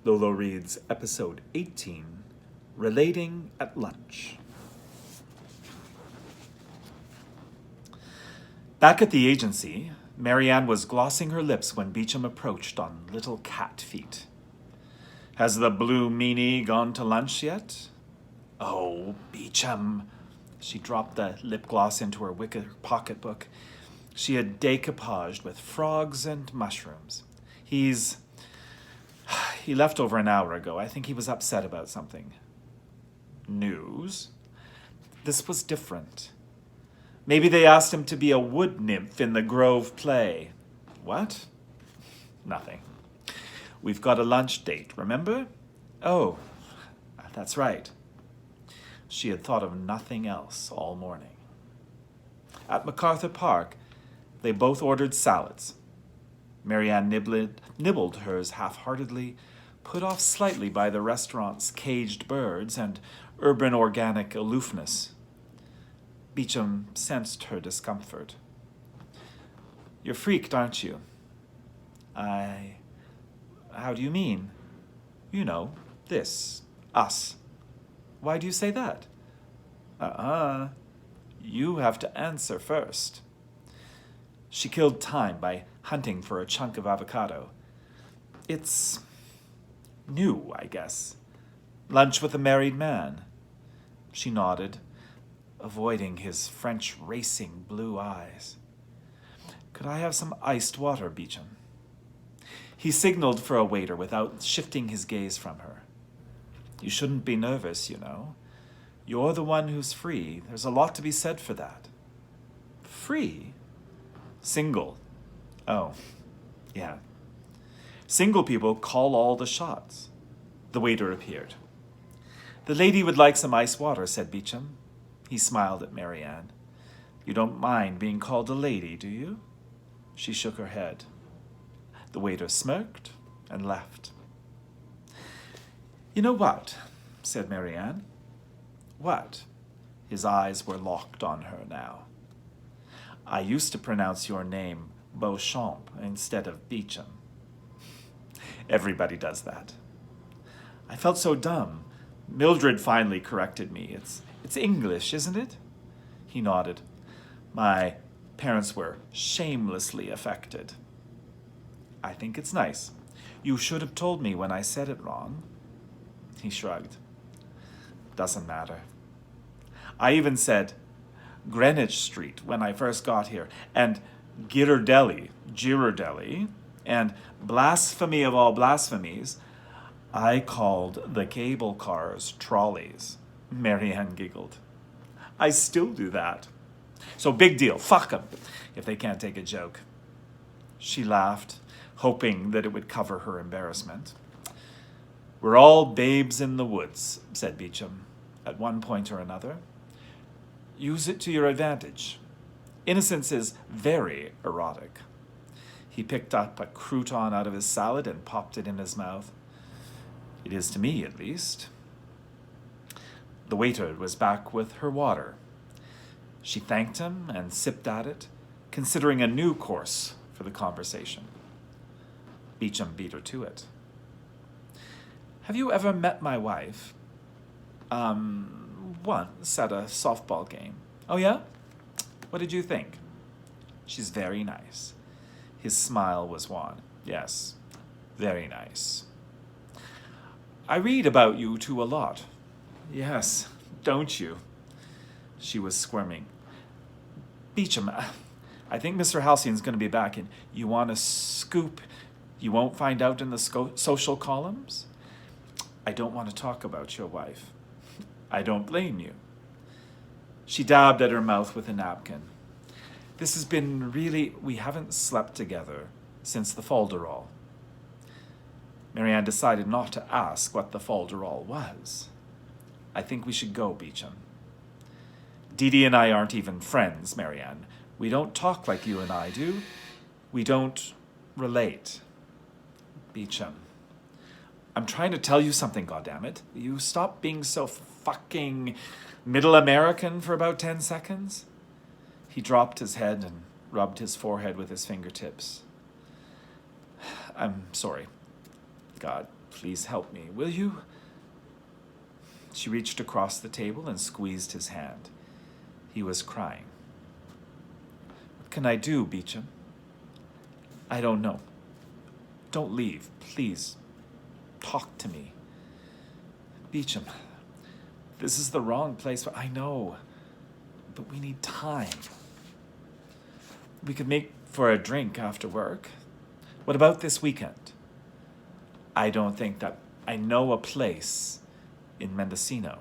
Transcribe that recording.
Lolo reads Episode 18, Relating at Lunch. Back at the agency, Marianne was glossing her lips when Beecham approached on little cat feet. "Has the blue meanie gone to lunch yet?" "Oh, Beecham." She dropped the lip gloss into her wicker pocketbook. She had decoupaged with frogs and mushrooms. He left over an hour ago. I think he was upset about something. News? This was different. Maybe they asked him to be a wood nymph in the Grove play. What? Nothing. We've got a lunch date, remember? Oh, that's right. She had thought of nothing else all morning. At MacArthur Park, they both ordered salads. Marianne nibbled hers half-heartedly, put off slightly by the restaurant's caged birds and urban organic aloofness. Beecham sensed her discomfort. "You're freaked, aren't you?" How do you mean?" "You know, this, us." "Why do you say that?" You have to answer first." She killed time by hunting for a chunk of avocado. "It's new, I guess. Lunch with a married man." She nodded, avoiding his French racing blue eyes. "Could I have some iced water, Beecham?" He signaled for a waiter without shifting his gaze from her. "You shouldn't be nervous, you know. You're the one who's free. There's a lot to be said for that." "Free?" "Single." "Oh, yeah. Single people call all the shots." The waiter appeared. "The lady would like some ice water," said Beecham. He smiled at Marianne. "You don't mind being called a lady, do you?" She shook her head. The waiter smirked and left. "You know what?" said Marianne. "What?" His eyes were locked on her now. "I used to pronounce your name Beauchamp instead of Beecham." "Everybody does that." "I felt so dumb. Mildred finally corrected me. It's English, isn't it?" He nodded. "My parents were shamelessly affected." "I think it's nice. You should have told me when I said it wrong." He shrugged. "Doesn't matter. I even said Greenwich Street when I first got here, and Girardelli, and blasphemy of all blasphemies. I called the cable cars trolleys." Marianne giggled. "I still do that. So big deal, fuck them, if they can't take a joke." She laughed, hoping that it would cover her embarrassment. "We're all babes in the woods," said Beecham, "at one point or another. Use it to your advantage. Innocence is very erotic." He picked up a crouton out of his salad and popped it in his mouth. "It is to me, at least." The waiter was back with her water. She thanked him and sipped at it, considering a new course for the conversation. Beecham beat her to it. "Have you ever met my wife?" Once at a softball game." "Oh, yeah? What did you think?" "She's very nice." His smile was wan. "Yes, very nice." "I read about you two a lot." "Yes, don't you?" She was squirming. "Beecham, I think Mr. Halcyon's going to be back, and you want a scoop you won't find out in the social columns?" "I don't want to talk about your wife." "I don't blame you." She dabbed at her mouth with a napkin. "This has been we haven't slept together since the folderol." Marianne decided not to ask what the folderol was. "I think we should go, Beecham." "Dee and I aren't even friends, Marianne. We don't talk like you and I do. We don't relate." "Beecham, I'm trying to tell you something, goddammit. You stop being so fucking middle American for about 10 seconds? He dropped his head and rubbed his forehead with his fingertips. "I'm sorry. God, Please help me, will you? She reached across the table and squeezed his hand. He was crying. What can I do, Beecham? I don't know. Don't leave, please. Talk to me. Beecham, this is the wrong place. I know, but we need time. We could make for a drink after work. What about this weekend? I don't think that I know a place in Mendocino.